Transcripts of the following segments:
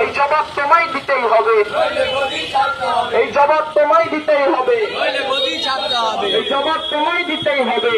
এই জবাব তোমায় দিতেই হবে, এই জবাব তোমায় দিতেই হবে, এই জবাব তোমায় দিতেই হবে।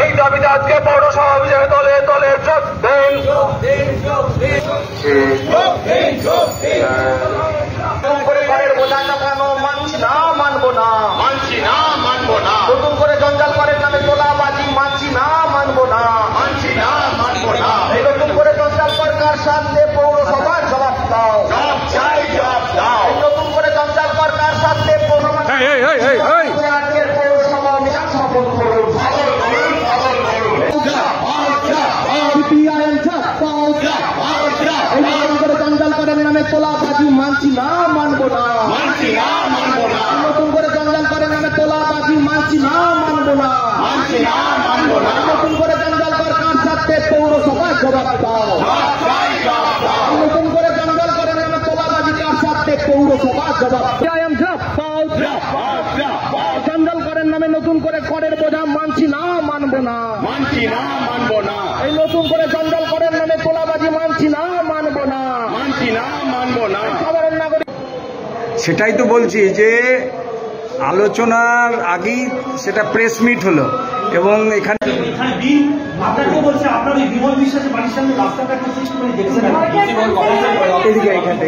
এই দাবিতে আজকে পৌরসভা অভিযানে দলে দলে যোগ দেন। নতুন করে ঘরের বোঝা চাপানো মানছি না, মানবো না, মানছি না, মানবো না। নতুন করে জঞ্জাল করের নামে তোলাবাজি মানছি না, মানবো না, মানছি না, মানবো না। এই নতুন করে জঞ্জাল করার সাথে পৌরসভার জবাব দাও, জবাব চাই, জবাব দাও। নতুন করে জঞ্জাল করার সাথে পৌরসভা আজকের পৌরসভা অভিযান সফল করুন। জঞ্জাল করের নামে তোলাবাজি মানছি না, মানবো না, মানছি না, মানবো না। নতুন করে জঞ্জাল করের নামে তোলাবাজি মানছি না, মানবো না, মানছি না, মানবো না। নতুন করে জঞ্জাল করার সাথে পৌরসভা জবাব দাও, নতুন করে জঞ্জাল করের নামে তোলাবাজি কার সাথে পৌরসভা জবাব জঞ্জাল করের নামে নতুন করে করের বোঝা মানছি না, মানবো না, মানছি না, মানবো না। এই নতুন করে জঞ্জাল করের নামে তোলাবাজি মানছি না, মানবো না, মানছি না, মানবো না। সাধারণ নাগরিক সেটাই তো বলছি যে আলোচনার আগেই সেটা প্রেস মিট হলো এবং এখানে আপনাকে বলছে আপনার ওই বিমল বিশ্বাসের বাড়ির সামনে রাস্তাটা একটু সৃষ্টি করে দেখছেন এদিকে এইখানটা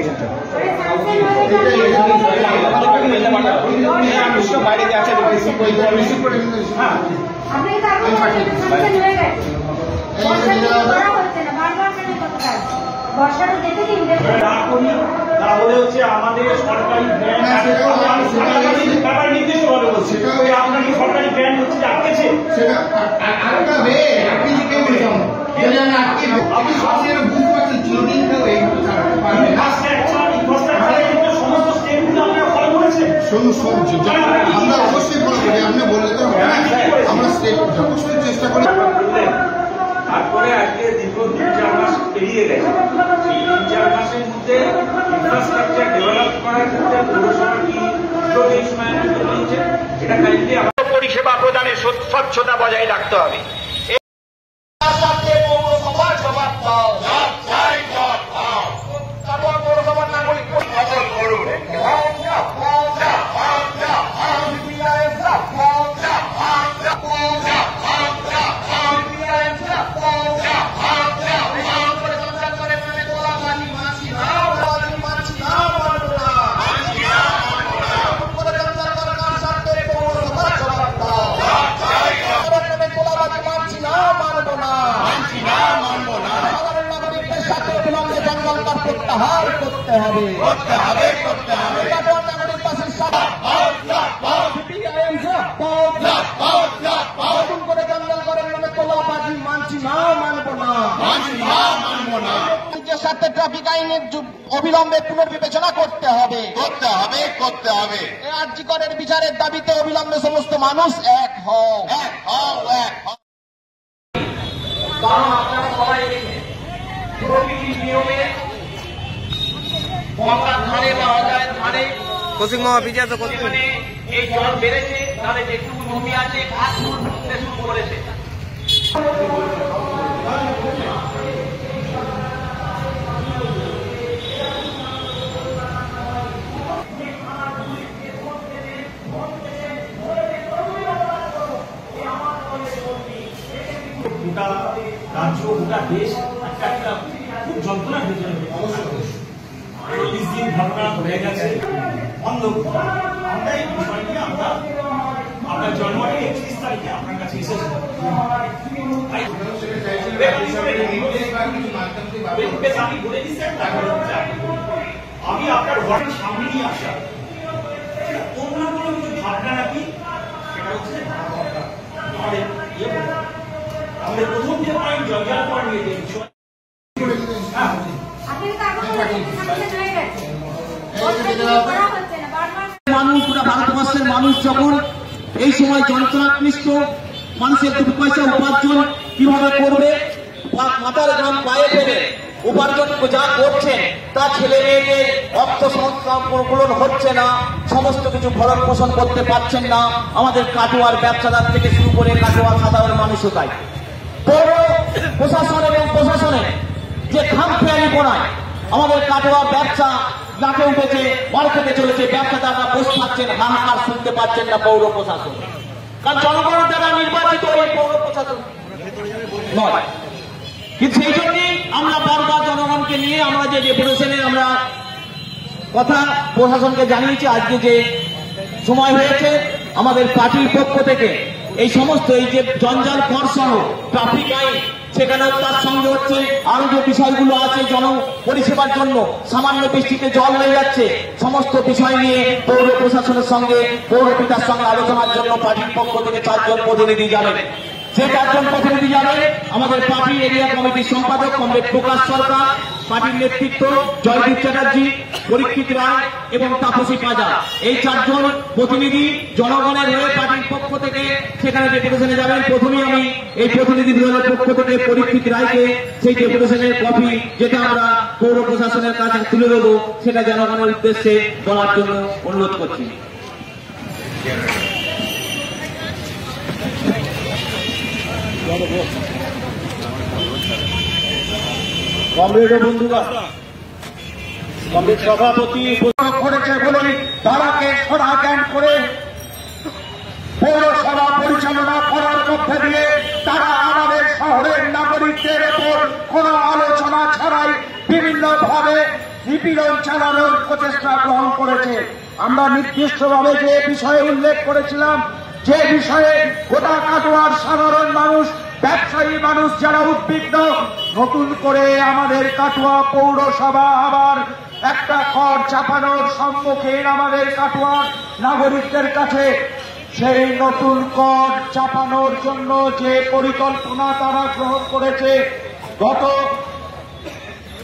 বাইরে আছে তাহলে হচ্ছে আমাদের সরকারি ব্যাপার নির্দিষ্টভাবে বলছে আপনার কি সরকারি ব্যান্ড হচ্ছে আটকেছে সমস্ত স্টেপগুলো আপনারা ফলো করেছেন। আমরা অবশ্যই ফলো করি, আপনি বললে তো আমরা যথেষ্ট চেষ্টা করি। তারপরে আজকে দীর্ঘ 3-4 মাস পেরিয়ে গেছে, এই 3-4 মাসের মধ্যে ইনফ্রাস্ট্রাকচার ডেভেলপ করার ক্ষেত্রে পৌরসভা কি এই সময় নিচ্ছে, এটা কাইন্ডলি পরিষেবা প্রদানে স্বচ্ছতা বজায় রাখতে হবে। পৌরসভার নাগরিক প্রত্যাহার করতে হবে, করতে হবে, করতে হবে। নাগরিক পাশের নতুন করে জঞ্জাল করার নামে তোলাবাজি মানছি না, মানবো না, মানছি না, মানবো না। রাজ্যের সাথে ট্রাফিক আইনের অবিলম্বে পুনর্বিবেচনা করতে হবে, করতে হবে, করতে হবে। আরজি করের বিচারের দাবিতে অবিলম্বে সমস্ত মানুষ এক হও, এক হও, এক হও। কারণ আপনারা সবাই দেখেন প্রকৃতির নিয়মে গঙ্গার ধারে বা অজয়ের ধারে এই জল বেড়েছে, তাহলে যেটুকু জমি আছে ঘাস শুরু করেছে। গোটা রাজ্য গোটা দেশ একটা খুব যন্ত্রণা হয়ে যাবে। 40 দিন ঘটনা হয়ে গেছে বন্ধ। আমরা এই বিষয় নিয়ে আমরা আপনার জানুয়ারি 31 তারিখে আপনার কাছে এসেছি। আমি বলে দিচ্ছি আমি আপনার ঘরের সামনে নিয়ে আসা অন্য কোনো কিছু ভাবনা নাকি সেটা হচ্ছে আমাদের প্রথম যে পয়েন্ট জঞ্জাল পয়েন্ট নিয়ে যে বিষয় মানুষ পুরো ভারতবর্ষের মানুষ যখন এই সময় যন্ত্রণাক্লিষ্ট মানুষের 2 পয়সা উপার্জন কিভাবে করবে মাথার গ্রাম পায়ে ফেলে উপার্জন যা করছেন তা ছেলে মেয়েদের অর্থ সংস্থান হচ্ছে না, সমস্ত কিছু ভরণ পোষণ করতে পারছেন না আমাদের কাটোয়ার ব্যবসাদার থেকে শুরু করে কাটোয়ার সাধারণ মানুষও তাই। পৌর প্রশাসন এবং প্রশাসনের যে খামখেয়ালি পড়ায় আমাদের কাটোয়ার ব্যবসা লাটে উঠেছে, মার্কেটে চলেছে, ব্যবসাদাররা বসে থাকছেন, হাহাকার শুনতে পাচ্ছেন না পৌর প্রশাসন। কারণ জনগণের দ্বারা নির্বাচিত এই পৌর প্রশাসন নয়। কিন্তু সেই জন্যই আমরা বারবার জনগণকে নিয়ে আমরা যে ডেপুটেশনে আমরা কথা প্রশাসনকে জানিয়েছি। আজকে যে সময় হয়েছে আমাদের পার্টির পক্ষ থেকে এই সমস্ত এই যে জঞ্জাল কর সহ ট্রাফিক আইন সেখানেও তার সঙ্গে হচ্ছে আরো যে বিষয়গুলো আছে জন পরিষেবার জন্য সামান্য বৃষ্টিতে জল হয়ে যাচ্ছে, সমস্ত বিষয় নিয়ে পৌর প্রশাসনের সঙ্গে পৌরপিতার সঙ্গে আলোচনার জন্য পার্টির পক্ষ থেকে 4 জন প্রতিনিধি যাবেন। যে 4 জন প্রতিনিধি যাবেন আমাদের পার্টি এরিয়া কমিটির সম্পাদক কমরেড প্রকাশ সরকার, পার্টির নেতৃত্ব জয়দীপ চ্যাটার্জি, পরীক্ষিত রায় এবং তাপসী পাজা। এই 4 জন প্রতিনিধি জনগণের হয়ে পার্টির পক্ষ থেকে সেখানে ডেপুটেশনে যাবেন। প্রথমেই আমি এই প্রতিনিধি দলের পক্ষ থেকে পরীক্ষিত রায়কে সেই ডেপুটেশনের কপি যেটা আমরা পৌর প্রশাসনের কাছে তুলে দেবো সেটা জনগণের উদ্দেশ্যে বলার জন্য অনুরোধ করছি। কমরেড বন্ধুরা, কমরেড সভাপতি করেছে বলেই তারাকে সরা জ্ঞান করে পৌরসভা পরিচালনা করার মধ্যে দিয়ে তারা আমাদের শহরের নাগরিকদের উপর কোন আলোচনা ছাড়াই বিভিন্নভাবে নিপীড়ন চালানোর প্রচেষ্টা গ্রহণ করেছে। আমরা নির্দিষ্টভাবে যে বিষয়ে উল্লেখ করেছিলাম, যে বিষয়ে গোটা কাটোয়ার সাধারণ মানুষ, ব্যবসায়ী মানুষ যারা উদ্বিগ্ন, নতুন করে আমাদের কাটোয়া পৌরসভা আবার একটা কর চাপানোর সম্মুখীন আমাদের কাটোয়ার নাগরিকদের কাছে। সেই নতুন কর চাপানোর জন্য যে পরিকল্পনা তারা গ্রহণ করেছে, গত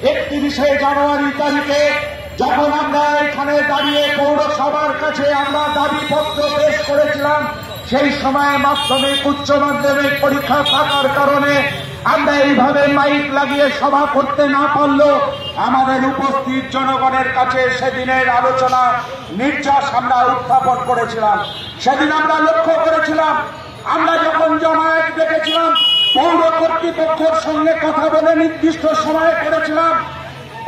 31শে জানুয়ারি তারিখে যখন আমরা এখানে দাঁড়িয়ে পৌরসভার কাছে আমরা দাবিপত্র পেশ করেছিলাম, সেই সময় মাধ্যমিক উচ্চ মাধ্যমিক পরীক্ষা থাকার কারণে আমরা এইভাবে মাইক লাগিয়ে সভা করতে না পারলেও আমাদের উপস্থিত জনগণের কাছে সেদিনের আলোচনা নির্যাস আমরা উত্থাপন করেছিলাম। সেদিন আমরা লক্ষ্য করেছিলাম, আমরা যখন জমায়েত দেখেছিলাম পৌর কর্তৃপক্ষের সঙ্গে কথা বলে নির্দিষ্ট সময় করেছিলাম,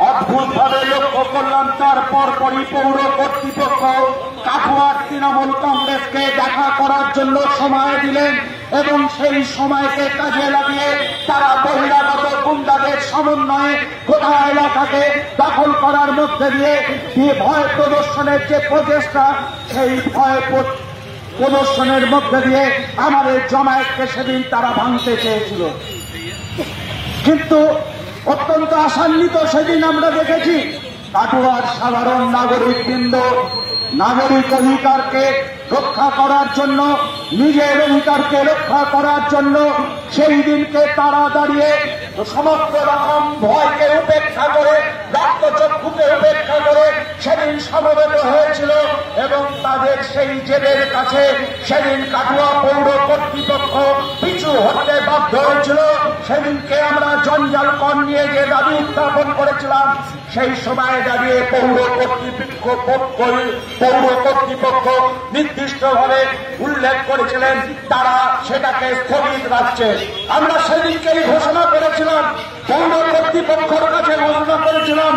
অদ্ভুতভাবে লক্ষ্য করলাম তারপর পরই পৌর কর্তৃপক্ষ কাটোয়ার তৃণমূল কংগ্রেসকে দেখা করার জন্য সময় দিলেন এবং সেই সময়কে কাজে লাগিয়ে তারা বহিরাগত গুন্ডাদের সমন্বয়ে গোটা এলাকাকে দখল করার মধ্যে দিয়ে ভয় প্রদর্শনের যে প্রচেষ্টা, সেই ভয় প্রদর্শনের মধ্যে দিয়ে আমাদের জমায়েতকে সেদিন তারা ভাঙতে চেয়েছিল। কিন্তু অত্যন্ত আশান্বিত সেদিন আমরা দেখেছি কাটোয়ার সাধারণ নাগরিকবৃন্দ নাগরিক অধিকারকে রক্ষা করার জন্য, নিজের অধিকারকে রক্ষা করার জন্য সেই দিনকে তারা দাঁড়িয়ে সমস্ত রকম ভয়কে উপেক্ষা করে, রক্তচক্ষুকে উপেক্ষা করে সেদিন সমবেত হয়েছিল এবং তাদের সেই জেদের কাছে সেদিন কাটোয়া পৌর কর্তৃপক্ষ পিছু হতে বাধ্য হয়েছিল। সেদিনকে আমরা জঞ্জাল কর নিয়ে যে দাবি উত্থাপন করেছিলাম, সেই সময় দাঁড়িয়ে পৌর কর্তৃপক্ষ নির্দিষ্টভাবে উল্লেখ করেছিলেন তারা সেটাকে স্থগিত রাখছে। আমরা সেদিনকেই ঘোষণা করেছিলাম, পৌর কর্তৃপক্ষের কাছে ঘোষণা করেছিলাম